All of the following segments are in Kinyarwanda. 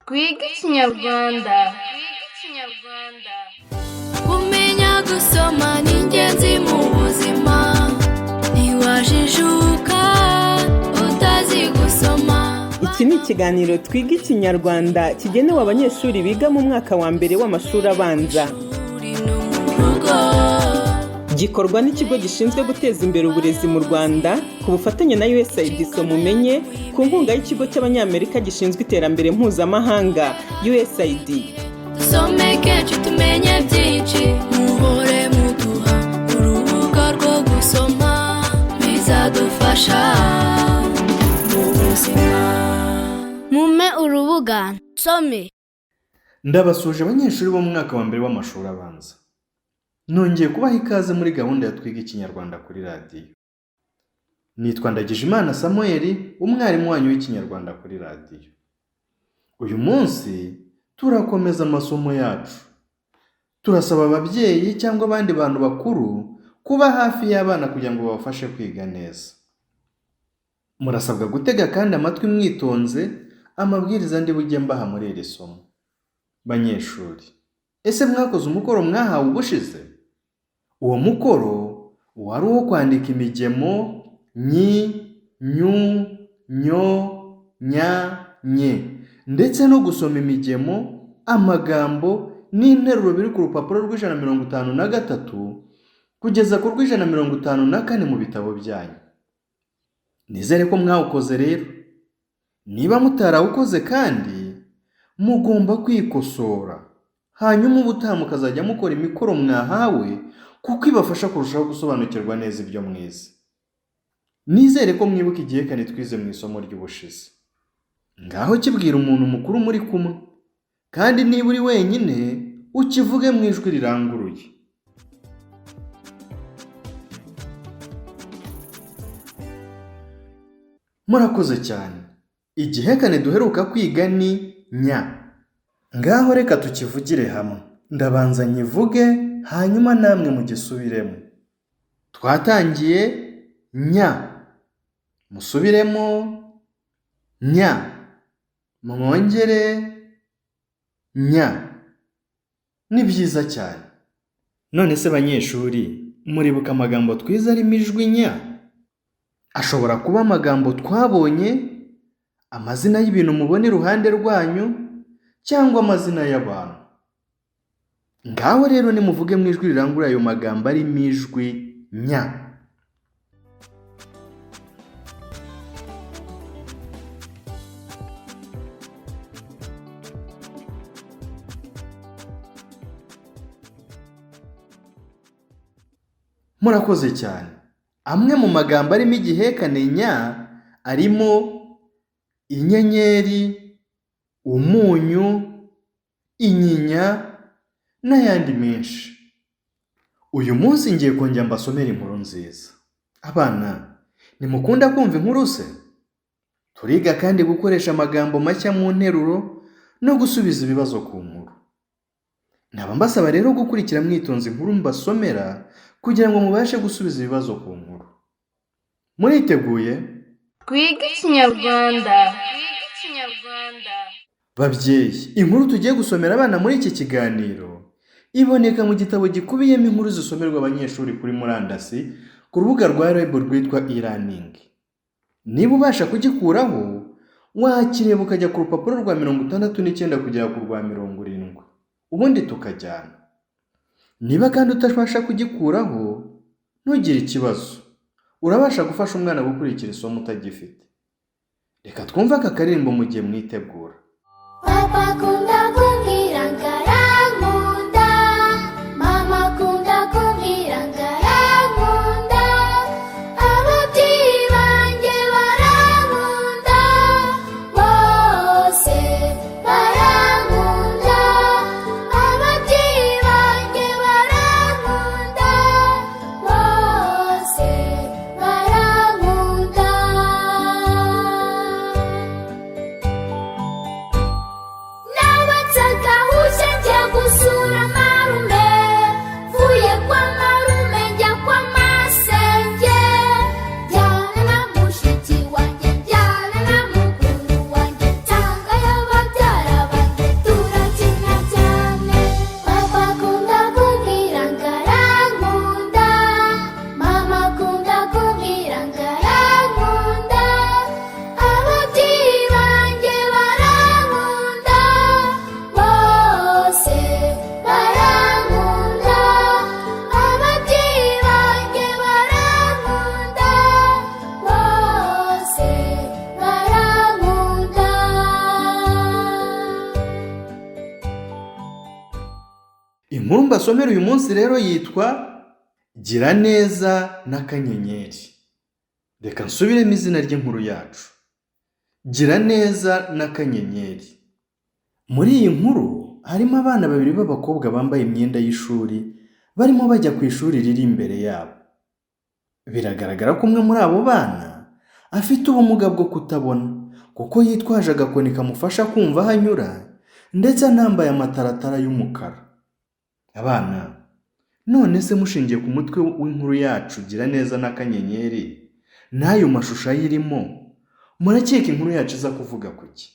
Twige Ikinyarwanda. Kumenya gusoma ni ingenzi mu buzima, ntiwajijuka utazi gusoma. Iki ni ikiganiro Twiga Ikinyarwanda kigenewe abanyeshuri biga mu mwaka wa mbere w'amashuri abanza. Gikorwa n'ikigo gishinzwe guteza imbere uburezi mu Rwanda ku bufatanye na USAID Mumenye ku nkunga y'ikigo cy'Abanyamerika gishinzwe iterambere mpuzamahanga USAID. Dusome kenshi tumenye byinshi, muhore muduha urubuga rwo gusoma, bizadufasha mu buzima. Mume urubuga nsome. Ndabasuje abanyeshuri bo mu mwaka wa mbere w'amashuri abanza. Nongeye kubaha ikaze muri gahunda ya Twiga Ikinyarwanda kuri radiyo. Nitwa Ndagijimana Samuel, umwarimu wanyu w'ikinyarwanda kuri radiyo. Uyu munsi turakomeza amasomo yacu. Turasaba ababyeyi cyangwa abandi bantu bakuru kuba hafi y'abana kugira ngo babafashe kwiga neza. Murasabwa gutega kandi amatwi mwitonze amabwiriza ndi bujye mbaha muri iri somo. Banyeshuri, ese mwakoze umukoro mwahawe ubushize? Uwo mukoro wari uwo kwandika imigemo nyi, nyu, nyo, nya, nye, ndetse no gusoma imigemo, amagambo n'interuro biri ku rupapuro rw'153 kugeza ku rw'154 mu bitabo byanyu. Nizere ko mwawukoze rero. Niba mutarawukoze kandi mugomba kwikosora, hanyuma ubutaha mukazajya mukora imikoro mwahawe kuko ibafasha kurushaho gusobanukirwa neza ibyo mwize. Nizere ko mwibuka igihekane twize mu isomo ry'ubushize. Ngaho kibwira umuntu mukuru muri kumwe, kandi niba uri wenyine ukivuge mu ijwi riranguruye. Murakoze cyane. Igihekane duheruka kwiga ni nya. Ngaho reka tukivugire hamwe. Ndabanza nyivuge hanyuma namwe mugisubiremo. Twatangiye nya. Musubiremo nya. Mwongere nya. Ni byiza cyane. None se banyeshuri, muribuka amagambo twize arimo ijwi nya? Ashobora kuba amagambo twabonye, amazina y'ibintu mubona iruhande rwanyu, cyangwa amazina y'abantu. Ngaho rero nimuvuge mu ijwi rirangurura ayo magambo arimo ijwi nya. Murakoze cyane. Amwe mu magambo arimo igihekane nya arimo inyenyeri, umunyu, inyinya n'ayandi menshi. Uyu munsi ngiye kongera mbasomera inkuru nziza. Abana, nimukunda kumva inkuru se? Turiga kandi gukoresha amagambo mashya mu nteruro no gusubiza ibibazo ku nkuru. Naba mbasaba rero gukurikira mwitonze inkuru mbasomera kugira ngo mubashe gusubiza ibibazo ku nkuru. Muriteguye? Twige Ikinyarwanda. Babyeyi, inkuru tugiye gusomera abana muri iki kiganiro iboneka mu gitabo gikubiyemo inkuru zisomerwa abanyeshuri kuri murandasi ku rubuga rwa REB rwitwa e-learning. Niba ubasha kugikuraho, wakireba ukajya ku rupapuro rwa 69 kugera ku rwa 70, ubundi tukajyana. Niba kandi utabasha kugikuraho, ntugire ikibazo. Urabasha gufasha umwana gukurikira isomo utagifite. Reka twumve aka karirimbo mu gihe mwitegura. Papa kunda kumbwira ngarankunda, mama kunda kumbwira ngarankunda, ababyeyi banjye barankunda, bose barankunda, ababyeyi banjye barankunda, bose barankunda. Now it's a Inkuru mbasomera uyu munsi rero yitwa Gira neza n'akanyenyeri. Reka nsubiremo izina ry'inkuru yacu. Gira neza n'akanyenyeri. Muri iyi nkuru harimo abana babiri b'abakobwa bambaye imyenda y'ishuri barimo bajya ku ishuri riri imbere yabo. Biragaragara ko umwe muri abo bana afite ubumuga bwo kutabona kuko yitwaje agakoni kamufasha kumva aho anyura ndetse anambaye amataratara y'umukara. Abana, none se mushingiye ku mutwe w'inkuru yacu Gira neza n'akanyenyeri n'ayo mashusho ayirimo, murakeka inkuru yacu iza kuvuga kuki?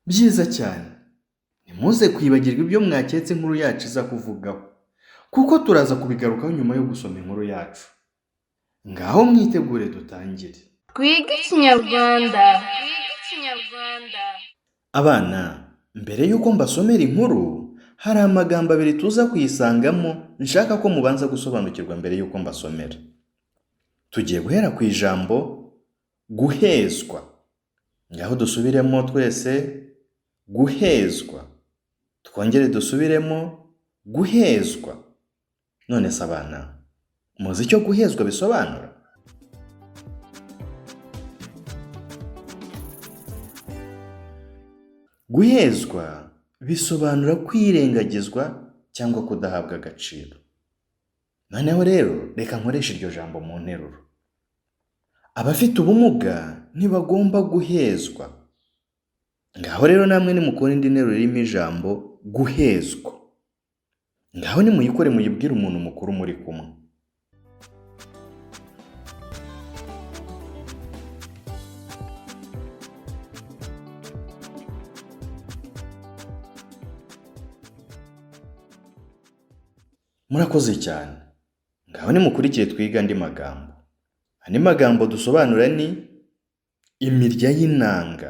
Byiza cyane, ntimuze kwibagirwa ibyo mwaketse inkuru yacu iza kuvugaho, kuko turaza kubigarukaho nyuma yo gusoma inkuru yacu. Ngaho mwitegure dutangire. Twige Ikinyarwanda. Abana, mbere y'uko mbasomera inkuru, hari amagambo abiri tuza kuyisangamo nshaka ko mubanza gusobanukirwa mbere y'uko mbasomera. Tugiye guhera ku ijambo guhezwa. Ngaho dusubiremo twese guhezwa. Twongere dusubiremo guhezwa. None se abana, muzi icyo guhezwa bisobanura? Guhezwa bisobanura kwirengagizwa cyangwa kudahabwa agaciro. Noneho rero reka nkoreshe iryo jambo mu nteruro. Abafite ubumuga ntibagomba guhezwa. Ngaho rero namwe nimukora indi nteruro irimo ijambo guhezwa. Ngaho nimuyikore muyibwire umuntu mukuru muri kumwe. Murakoze cyane. Ngaho nimukurikire twiga andi magambo. Andi magambo dusobanura ni imirya y'inanga.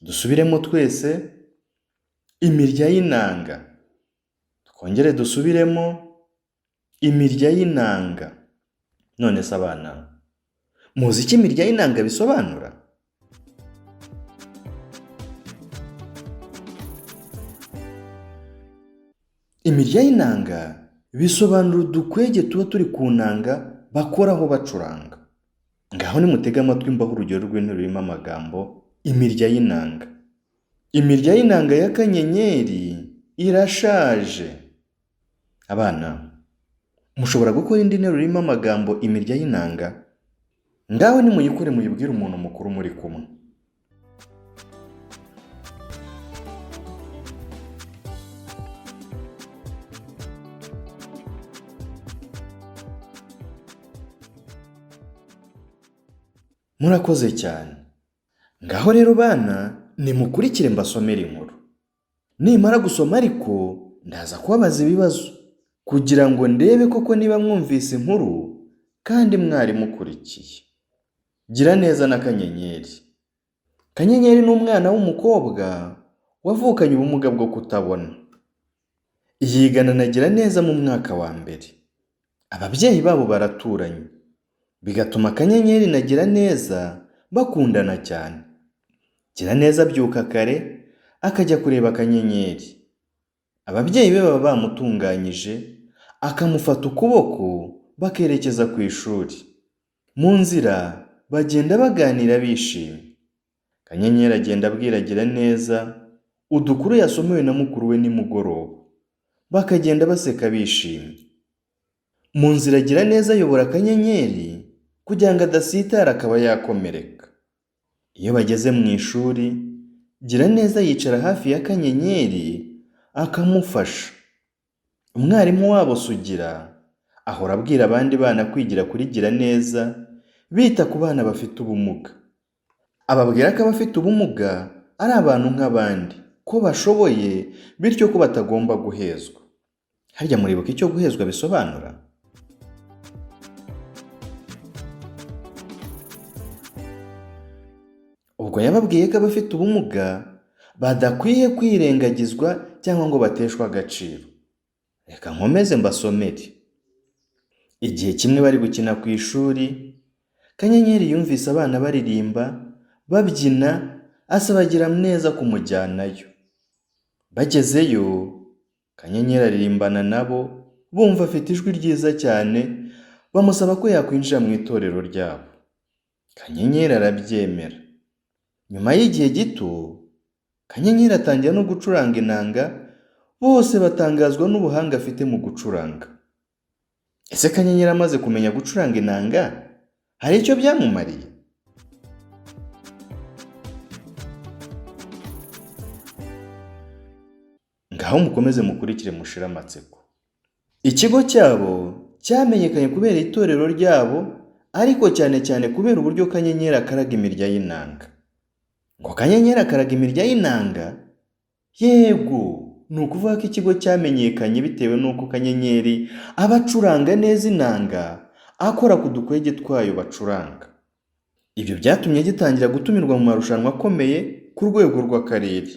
Dusubiremo twese imirya y'inanga. Twongere dusubiremo imirya y'inanga. None se abana, muzi icyo imirya y'inanga bisobanura? Imirya y'inanga bisobanura udukwege tuba turi ku nanga bakoraho bacuranga. Ngaho nimutege amatwi mbaho urugero rw'interuro rurimo amagambo imirya y'inanga. Imirya y'inanga y'akanyenyeri irashaje. Abana, mushobora gukora indi nteruro irimo amagambo imirya y'inanga. Ngaho nimuyikore muyibwire umuntu mukuru muri kumwe. Murakoze cyane. Ngaho rero bana, nimukurikire mbasomera inkuru. Nimara gusoma ariko ndaza kubabaza ibibazo kugira ngo ndebe koko niba mwumvise inkuru kandi mwari mukurikiye. Gira neza n'akanyenyeri. Kanyenyeri ni umwana w'umukobwa wavukanye ubumuga bwo kutabona. Yigana na Gira neza mu mwaka wa mbere. Ababyeyi babo baraturanye, bigatuma Kanyenyeri na Gira neza bakundana cyane. Gira neza abyuka kare akajya kureba Kanyenyeri. Ababyeyi be baba bamutunganyije, akamufata ukuboko bakerekeza ku ishuri. Mu nzira bagenda baganira bishimye. Kanyenyeri agenda abwira Gira neza udukuru yasomewe na mukuru we nimugoroba. Bakagenda baseka bishimye. Mu nzira Gira neza ayobora Kanyenyeri kugira ngo adasitara akaba yakomereka. Iyo bageze mu ishuri, Gira neza yicara hafi ya Kanyenyeri akamufasha. Umwarimu wabo Sugira ahora abwira abandi bana kwigira kuri Gira neza, bita ku bana bafite ubumuga. Ababwira ko abafite ubumuga ari abantu nk'abandi, ko bashoboye bityo ko batagomba guhezwa. Harya muribuka icyo guhezwa bisobanura? Ubwo yababwiye ko abafite ubumuga badakwiye kwirengagizwa cyangwa ngo bateshwe agaciro. Reka nkomeze mbasomere. Igihe kimwe bari gukina ku ishuri, Kanyenyeri yumvise abana baririmba, babyina, asaba Giraneza kumujyanayo. Bagezeyo, Kanyenyeri aririmbana nabo, bumva afite ijwi ryiza cyane, bamusaba ko yakwinjira mu itorero ryabo. Kanyenyeri arabyemera. Nyuma y'igihe gito, Kanyenyeri atangira no gucuranga inanga, bose batangazwa n'ubuhanga afite mu gucuranga. Ese Kanyenyeri amaze kumenya gucuranga inanga, hari icyo byamumariye? Ngaho mukomeze mukurikire mushire amatsiko. Ikigo cyabo cyamenyekanye kubera itorero ryabo, ariko cyane cyane kubera uburyo Kanyenyeri akaraga imirya y'inanga. Ngo Kanyenyeri akaraga imirya y'inanga? Yego, ni ukuvuga ko ikigo cyamenyekanye bitewe n'uko Kanyenyeri aba acuranga neza inanga, akora ku dukwege twayo bacuranga. Ibyo byatumye gitangira gutumirwa mu marushanwa akomeye ku rwego rw'akarere.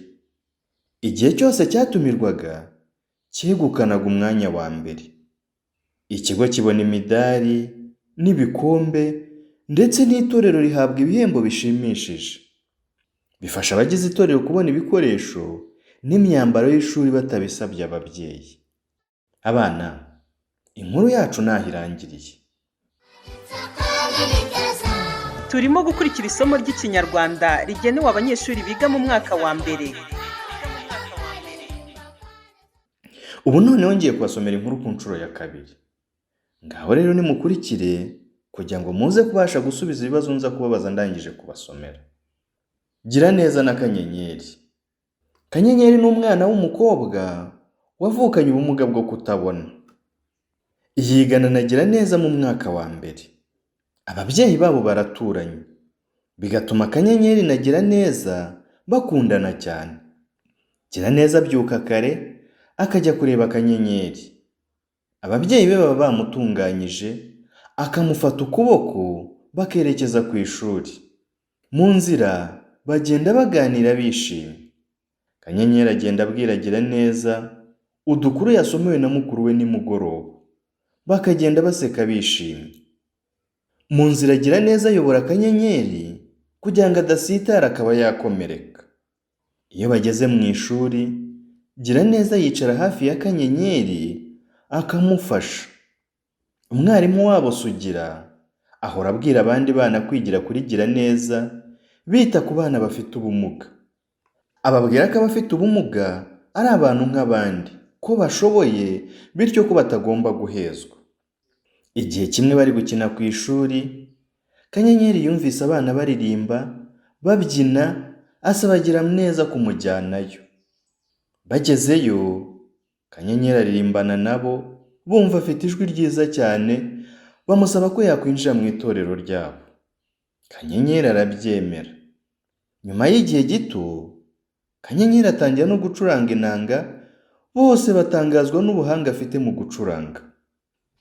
Igihe cyose cyatumirwaga, cyegukanaga umwanya wa mbere. Ikigo kibona imidari n'ibikombe, ndetse n'itorero rihabwa ibihembo bishimishije. Bifasha abagize itorero kubona ibikoresho n'imyambaro y'ishuri batabisabye ababyeyi. Abana, inkuru yacu naho irangiriye. Turimo gukurikira isomo ry'Ikinyarwanda rigenewe abanyeshuri biga mu mwaka wa mbere. Ubu noneho ngiye kubasomera inkuru ku nshuro ya kabiri. Ngaho rero nimukurikire kugira ngo muze kubasha gusubiza ibibazo nza kubabaza ndangije kubasomera. Giraneza na Kanyenyeri. Kanyenyeri ni umwana w'umukobwa wavukanye ubumuga bwo kutabona. Yigana na Giraneza mu mwaka wa mbere. Ababyeyi babo baraturanye, bigatuma Kanyenyeri na Giraneza bakundana cyane. Giraneza abyuka kare akajya kureba Kanyenyeri. Ababyeyi be baba bamutunganyije, akamufata ukuboko bakerekeza ku ishuri. Mu nzira bagenda baganira bishimye. Kanyenyeri agenda abwira Giraneza udukuru yasomewe na mukuru we nimugoroba. Bakagenda baseka bishimye. Mu nzira Giraneza ayobora Kanyenyeri kugira ngo adasitara akaba yakomereka. Iyo bageze mu ishuri, Giraneza yicara hafi ya Kanyenyeri akamufasha. Umwarimu wabo Sugira ahora abwira abandi bana kwigira kuri Giraneza, bita ku bana bafite ubumuga. Ababwira ko abafite ubumuga ari abantu nk'abandi, ko bashoboye bityo ko batagomba guhezwa. Igihe kimwe bari gukina ku ishuri, Kanyenyeri yumvise abana baririmba, babyina, asaba Giraneza kumujyanayo. Bagezeyo, Kanyenyeri aririmbana nabo, bumva afite ijwi ryiza cyane, bamusaba ko yakwinjira mu itorero ryabo. Kanyenyeri arabyemera. Nyuma y'igihe gito, Kanyenyeri atangira no gucuranga inanga, bose batangazwa n'ubuhanga afite mu gucuranga.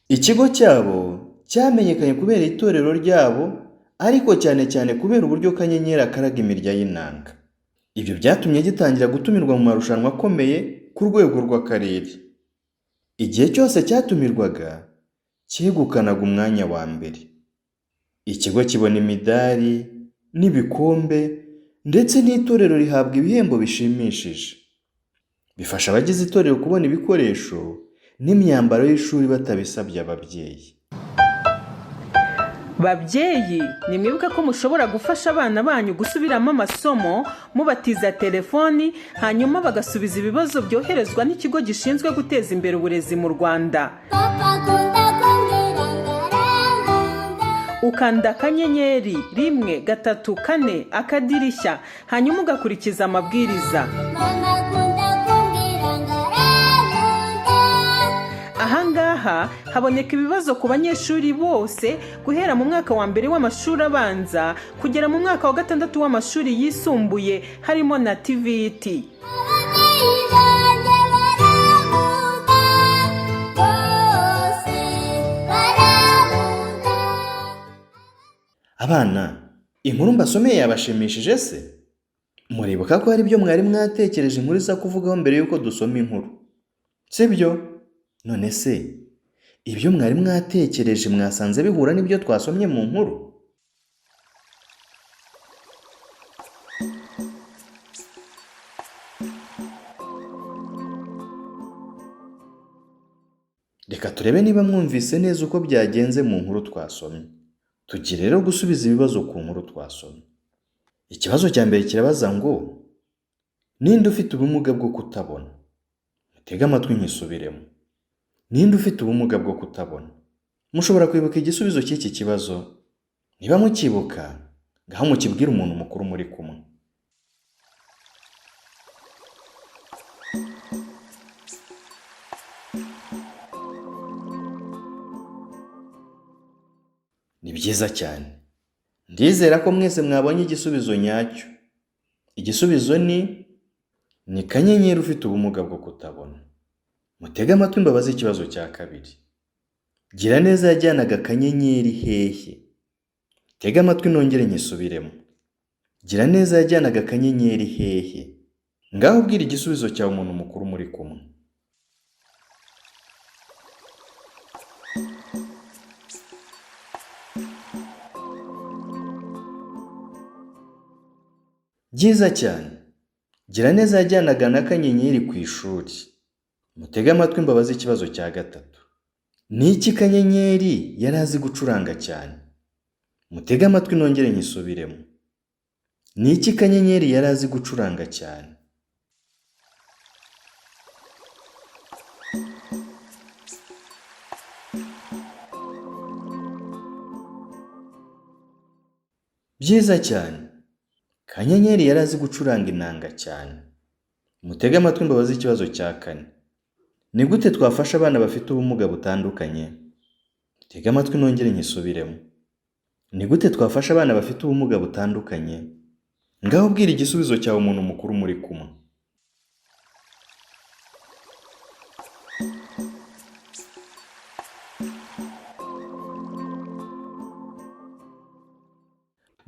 Ikigo cyabo cyamenyekanye kubera itorero ryabo, ariko cyane cyane kubera uburyo Kanyenyeri akaraga imirya y'inanga. Ibyo byatumye gitangira gutumirwa mu marushanwa akomeye ku rwego rw'akarere. Igihe cyose cyatumirwaga, cyegukanaga umwanya wa mbere. Ikigo kibona imidari n'ibikombe, ndetse n'itorero rihabwa ibihembo bishimishije. Bifasha abagize itorero kubona ibikoresho n'imyambaro y'ishuri batabisabye ababyeyi. Babyeyi, nimwibuke ko mushobora gufasha abana banyu gusubiramo amasomo mubatiza telefoni, hanyuma bagasubiza ibibazo byoherezwa n'ikigo gishinzwe guteza imbere uburezi mu Rwanda. Ukanda Kanyenyeri 134 akadirishya, hanyuma ugakurikiza amabwiriza. Ahangaha haboneka ibibazo ku banyeshuri bose guhera mu mwaka wa mbere w'amashuri abanza kugera mu mwaka wa gatandatu w'amashuri yisumbuye, harimo na TVET. Abana, inkuru mbasomeye yabashimishije se? Muribuka ko hari ibyo mwari mwatekereje inkuru isa kuvugaho mbere y'uko dusoma inkuru, sibyo? None se ibyo mwari mwatekereje mwasanze bihura n'ibyo twasomye mu nkuru? Reka turebe niba mwumvise neza uko byagenze mu nkuru twasomye. Tugiye rero gusubiza ibibazo ku nkuru twasomye. Ikibazo cya mbere kirabaza ngo ninde ufite ubumuga bwo kutabona? Mutege amatwi nkisubiremo. Ninde ufite ubumuga bwo kutabona? Mushobora kwibuka igisubizo cy'iki kibazo? Niba mukibuka, ngaho mukibwire umuntu mukuru muri kumwe. Ni byiza cyane. Ndizera ko mwese mwabonye igisubizo nyacyo. Igisubizo ni Kanyenyeri ufite ubumuga bwo kutabona. Mutege amatwi mbabaze ikibazo cya kabiri. Giraneza yajyanaga Kanyenyeri hehe? Tega amatwi nongere nkisubiremo. Giraneza yajyanaga Kanyenyeri hehe? Ngaho ubwira igisubizo cyawe umuntu mukuru muri kumwe. Byiza cyane. Giraneza yajyanaga na Kanyenyeri ku ishuri. Mutege amatwi mbabaze ikibazo cya gatatu. Ni iki Kanyenyeri yari azi gucuranga cyane? Mutege amatwi nongere nkisubiremo. Ni iki Kanyenyeri yari azi gucuranga cyane? Byiza cyane. Kanyenyeri yari azi gucuranga inanga cyane. Mutege amatwi mbabaze ikibazo cya kane. Ni gute twafasha abana bafite ubumuga butandukanye? Mutege amatwi nongere nkisubiremo. Ni gute twafasha abana bafite ubumuga butandukanye? Ngaho ubwira igisubizo cyawe umuntu mukuru muri kumwe.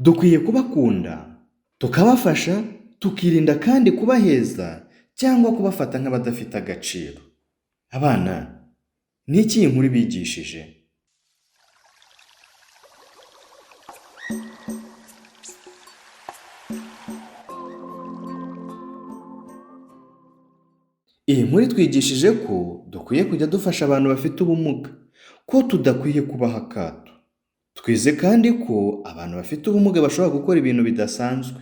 Dukwiye kubakunda, tukabafasha, tukirinda kandi kubaheza cyangwa kubafata nk'abadafite agaciro. Abana, ni iki iyi nkuru ibigishije? Iyi nkuru itwigishije ko dukwiye kujya dufasha abantu bafite ubumuga, ko tudakwiye kubaha akato. Twize kandi ko abantu bafite ubumuga bashobora gukora ibintu bidasanzwe.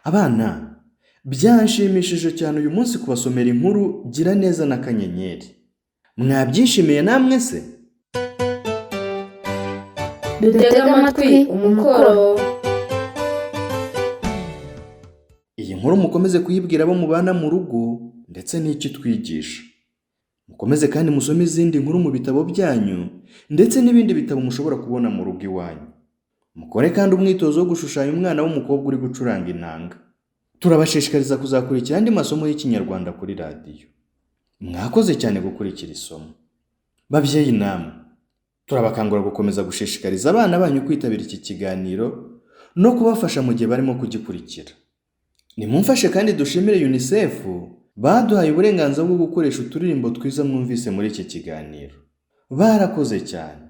Abana, byanshimishije cyane uyu munsi kubasomera inkuru Giraneza na Kanyenyeri. Mwabyishimiye namwe se? Dutege amatwi umukoro. Iyi nkuru mukomeze kuyibwira abo mubana mu rugo ndetse n'icyo twigisha. Mukomeze kandi musome izindi nkuru mu bitabo byanyu ndetse n'ibindi bitabo mushobora kubona mu rugo iwanyu. Mukore kandi umwitozo wo gushushanya umwana w'umukobwa uri gucuranga inanga. Turabashishikariza kuzakurikira andi masomo y'Ikinyarwanda kuri radiyo. Mwakoze cyane gukurikira isomo. Babyeyi namwe, turabakangura gukomeza gushishikariza abana banyu kwitabira iki kiganiro no kubafasha mu gihe barimo kugikurikira. Nimumfashe kandi dushimire UNICEF baduhaye uburenganzira bwo gukoresha uturirimbo twiza mwumvise muri iki kiganiro. Barakoze cyane.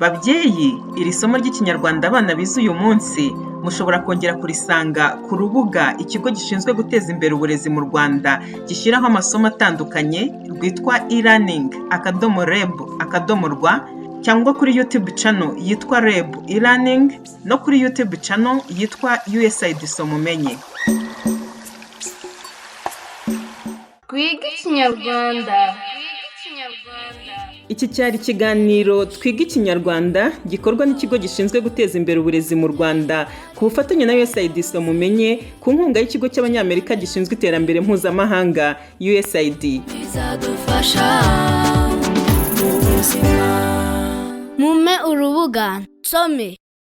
Babyeyi, iri somo ry'Ikinyarwanda abana bize uyu munsi mushobora kongera kurisanga ku rubuga ikigo gishinzwe guteza imbere uburezi mu Rwanda gishyiraho amasomo atandukanye rwitwa e-learning.reb.rw cyangwa kuri YouTube channel yitwa REB e-learning no kuri YouTube channel yitwa USAID Somumenye. Twiga Ikinyarwanda. Iki cyari ikiganiro Twiga Ikinyarwanda gikorwa n'ikigo gishinzwe guteza imbere uburezi mu Rwanda ku bufatanye na USAID Somumenye ku nkunga y'ikigo cy'Abanyamerika gishinzwe iterambere mpuzamahanga USAID. bizadufasha mu buzima. Mume urubuga nsome.